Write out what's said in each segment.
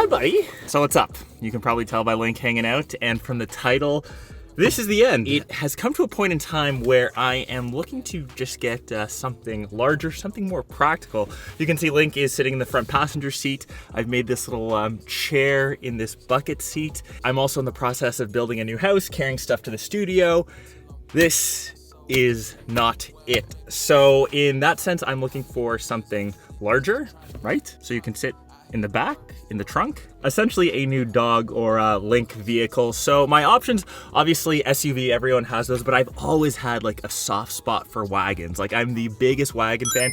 buddy. So what's up? You can probably tell by Link hanging out, and from the title, this is the end. It has come to a point in time where I am looking to just get something larger, something more practical. You can see Link is sitting in the front passenger seat. I've made this little chair in this bucket seat. I'm also in the process of building a new house, carrying stuff to the studio. This is not it. So in that sense, I'm looking for something larger, right? So you can sit in the back, in the trunk. Essentially a new dog or Link vehicle. So my options, obviously SUV, everyone has those, but I've always had like a soft spot for wagons. Like I'm the biggest wagon fan.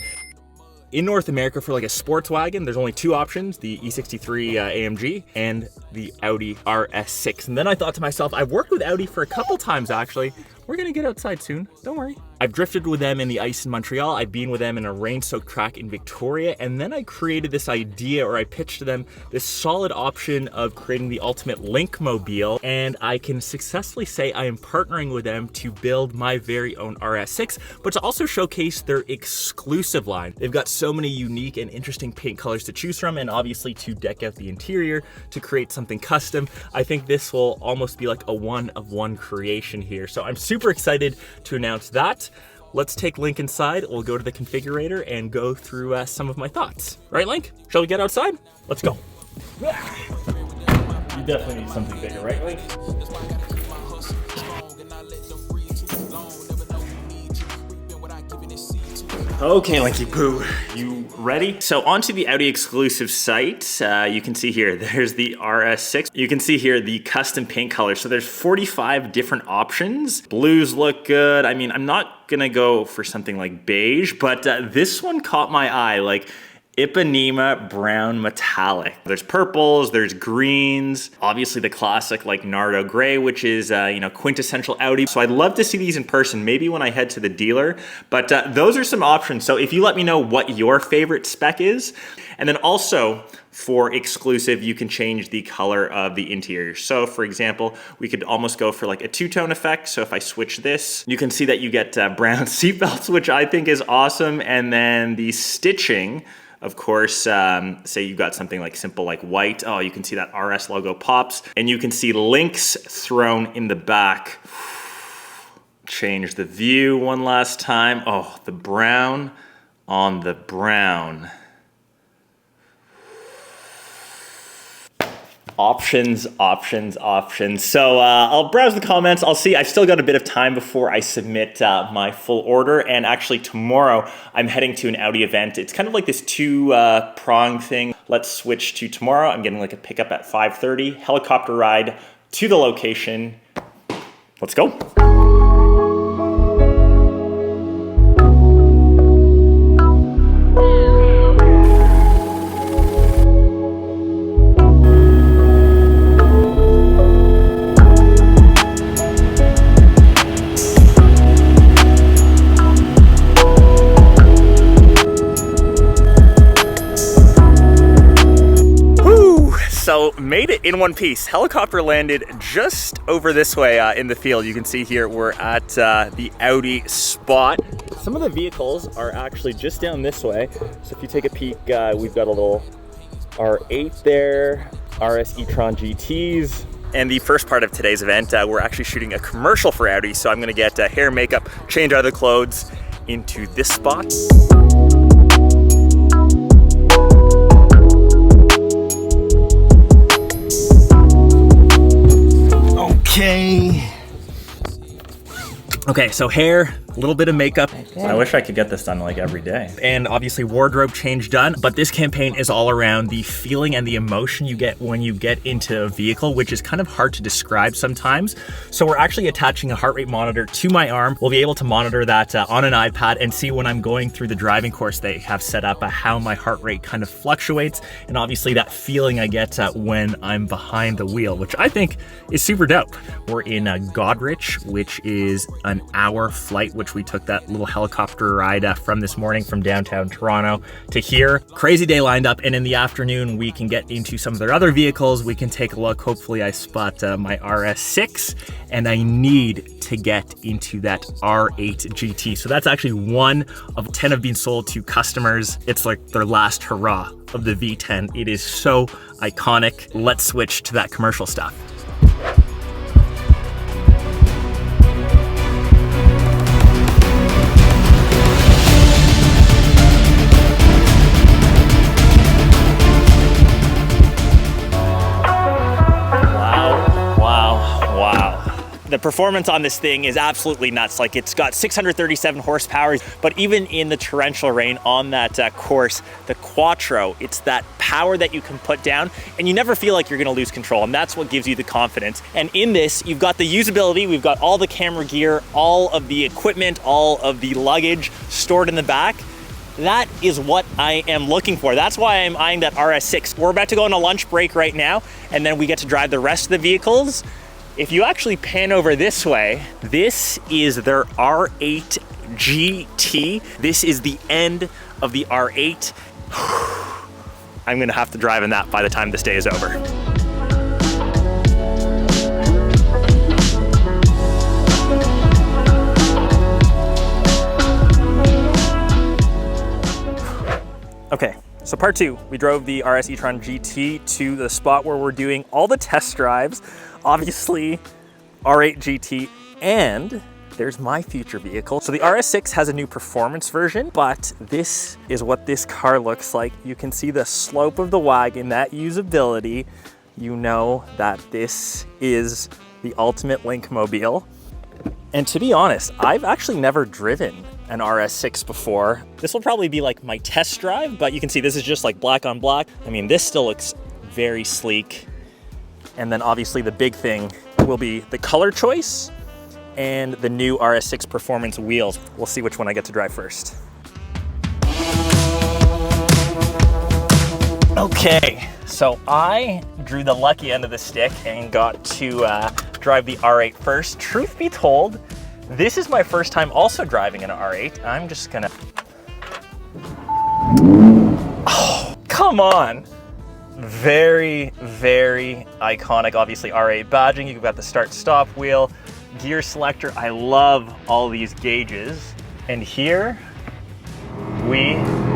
In North America, for like a sports wagon, there's only two options, the E63 AMG and the Audi RS6. And then I thought to myself, I've worked with Audi for a couple times actually. We're gonna get outside soon, don't worry. I've drifted with them in the ice in Montreal. I've been with them in a rain-soaked track in Victoria. And then I created this idea, or I pitched to them this solid option of creating the ultimate Link mobile. And I can successfully say I am partnering with them to build my very own RS6, but to also showcase their exclusive line. They've got so many unique and interesting paint colors to choose from, and obviously to deck out the interior, to create something custom. I think this will almost be like a one-of-one creation here. So I'm super excited to announce that. Let's take Link inside. We'll go to the configurator and go through some of my thoughts. Right, Link? Shall we get outside? Let's go. You definitely need something bigger, right, Link? Okay, Linky Poo, you ready? So onto the Audi Exclusive site, you can see here, there's the RS6. You can see here the custom paint colors. So there's 45 different options. Blues look good. I mean, I'm not gonna go for something like beige, but this one caught my eye, like Ipanema brown metallic. There's purples, there's greens, obviously the classic like Nardo gray, which is quintessential Audi. So I'd love to see these in person, maybe when I head to the dealer, but those are some options. So if you let me know what your favorite spec is, and then also for Exclusive, you can change the color of the interior. So for example, we could almost go for like a two-tone effect. So if I switch this, you can see that you get brown seatbelts, which I think is awesome. And then the stitching, of course, say you got something like simple like white. Oh, you can see that RS logo pops, and you can see links thrown in the back. Change the view one last time. Oh, the brown on the brown. Options. So I'll browse the comments. I'll see. I've still got a bit of time before I submit my full order. And actually tomorrow I'm heading to an Audi event. It's kind of like this two-prong thing. Let's switch to tomorrow. I'm getting like a pickup at 5:30, helicopter ride to the location. Let's go. So made it in one piece. Helicopter landed just over this way in the field. You can see here we're at the Audi spot. Some of the vehicles are actually just down this way. So if you take a peek, we've got a little R8 there, RS e-tron GTs. And the first part of today's event, we're actually shooting a commercial for Audi. So I'm gonna get hair, makeup, change out of the clothes into this spot. Okay, so hair, a little bit of makeup. I wish I could get this done like every day. And obviously wardrobe change done, but this campaign is all around the feeling and the emotion you get when you get into a vehicle, which is kind of hard to describe sometimes. So we're actually attaching a heart rate monitor to my arm. We'll be able to monitor that on an iPad and see when I'm going through the driving course they have set up how my heart rate kind of fluctuates. And obviously that feeling I get when I'm behind the wheel, which I think is super dope. We're in Godrich, which is an hour flight with which we took that little helicopter ride from this morning from downtown Toronto to here. Crazy day lined up, and in the afternoon we can get into some of their other vehicles. We can take a look. Hopefully I spot my RS6, and I need to get into that R8 GT. So that's actually one of 10 have been sold to customers. It's like their last hurrah of the V10. It is so iconic. Let's switch to that commercial stuff. The performance on this thing is absolutely nuts. Like, it's got 637 horsepower, but even in the torrential rain on that course, the Quattro, it's that power that you can put down and you never feel like you're gonna lose control, and that's what gives you the confidence. And in this, you've got the usability, we've got all the camera gear, all of the equipment, all of the luggage stored in the back. That is what I am looking for. That's why I'm eyeing that RS6. We're about to go on a lunch break right now, and then we get to drive the rest of the vehicles. If you actually pan over this way, this is their R8 GT. This is the end of the R8. I'm gonna have to drive in that by the time this day is over. Okay, so part two, we drove the RS e-tron GT to the spot where we're doing all the test drives. Obviously, R8 GT, and there's my future vehicle. So the RS6 has a new performance version, but this is what this car looks like. You can see the slope of the wagon, that usability. You know that this is the ultimate Link mobile. And to be honest, I've actually never driven an RS6 before. This will probably be like my test drive, but you can see this is just like black on black. I mean, this still looks very sleek. And then obviously the big thing will be the color choice and the new RS6 performance wheels. We'll see which one I get to drive first. Okay, so I drew the lucky end of the stick and got to drive the R8 first. Truth be told, this is my first time also driving an R8. I'm just gonna... Oh, come on. Very, very iconic. Obviously R8 badging. You've got the start-stop wheel, gear selector. I love all these gauges. And here we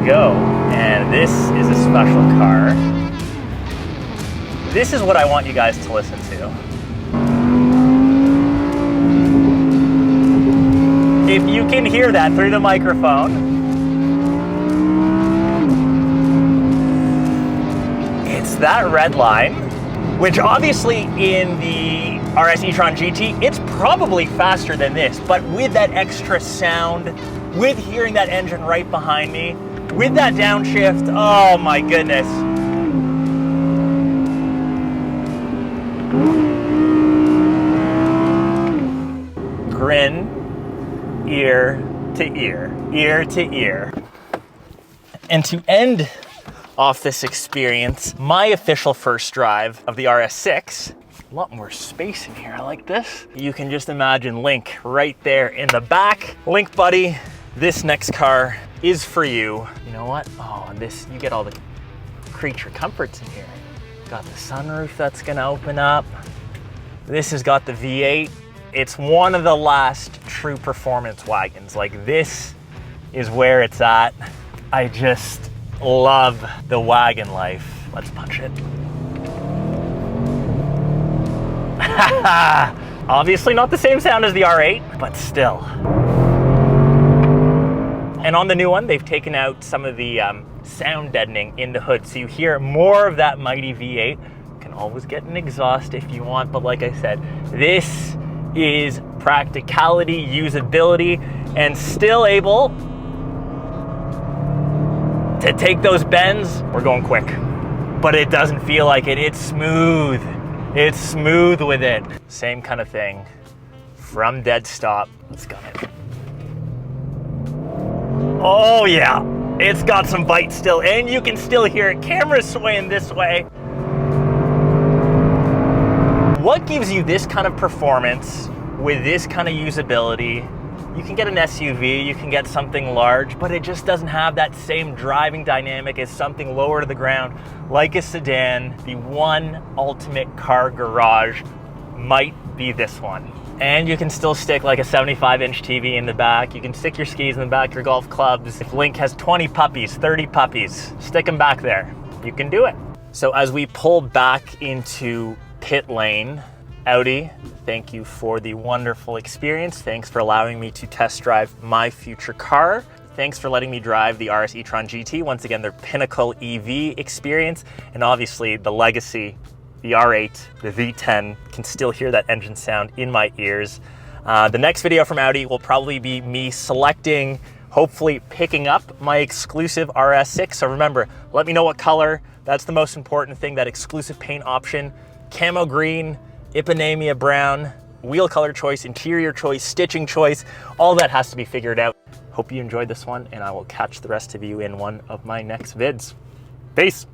go. And this is a special car. This is what I want you guys to listen to. If you can hear that through the microphone, it's that red line, which obviously in the RS e-tron GT, it's probably faster than this, but with that extra sound, with hearing that engine right behind me, with that downshift, oh my goodness. Grin, ear to ear, ear to ear. And to end off this experience, my official first drive of the RS6, a lot more space in here. I like this. You can just imagine Link right there in the back. Link buddy, this next car is for you. You know what? Oh, and this, you get all the creature comforts in here. Got the sunroof that's gonna open up. This has got the V8. It's one of the last true performance wagons. Like, this is where it's at. I just love the wagon life. Let's punch it. Obviously not the same sound as the R8, but still. And on the new one, they've taken out some of the sound deadening in the hood, so you hear more of that mighty V8. You can always get an exhaust if you want, but like I said, this is practicality, usability, and still able to take those bends. We're going quick, but it doesn't feel like it. It's smooth. It's smooth with it. Same kind of thing from dead stop. Let's gun it. Oh yeah, it's got some bite still, and you can still hear it. Camera's swaying this way. What gives you this kind of performance with this kind of usability? You can get an SUV, you can get something large, but it just doesn't have that same driving dynamic as something lower to the ground, like a sedan. The one ultimate car garage might be this one. And you can still stick like a 75-inch TV in the back. You can stick your skis in the back, your golf clubs. If Link has 20 puppies, 30 puppies, stick them back there. You can do it. So as we pull back into pit lane, Audi, thank you for the wonderful experience. Thanks for allowing me to test drive my future car. Thanks for letting me drive the RS e-tron GT. Once again, their pinnacle EV experience. And obviously the legacy, the R8, the V10, can still hear that engine sound in my ears. The next video from Audi will probably be me selecting, hopefully picking up my exclusive RS6. So remember, let me know what color. That's the most important thing, that exclusive paint option. Camo green, Ipanema brown, wheel color choice, interior choice, stitching choice, all that has to be figured out. Hope you enjoyed this one, and I will catch the rest of you in one of my next vids. Peace.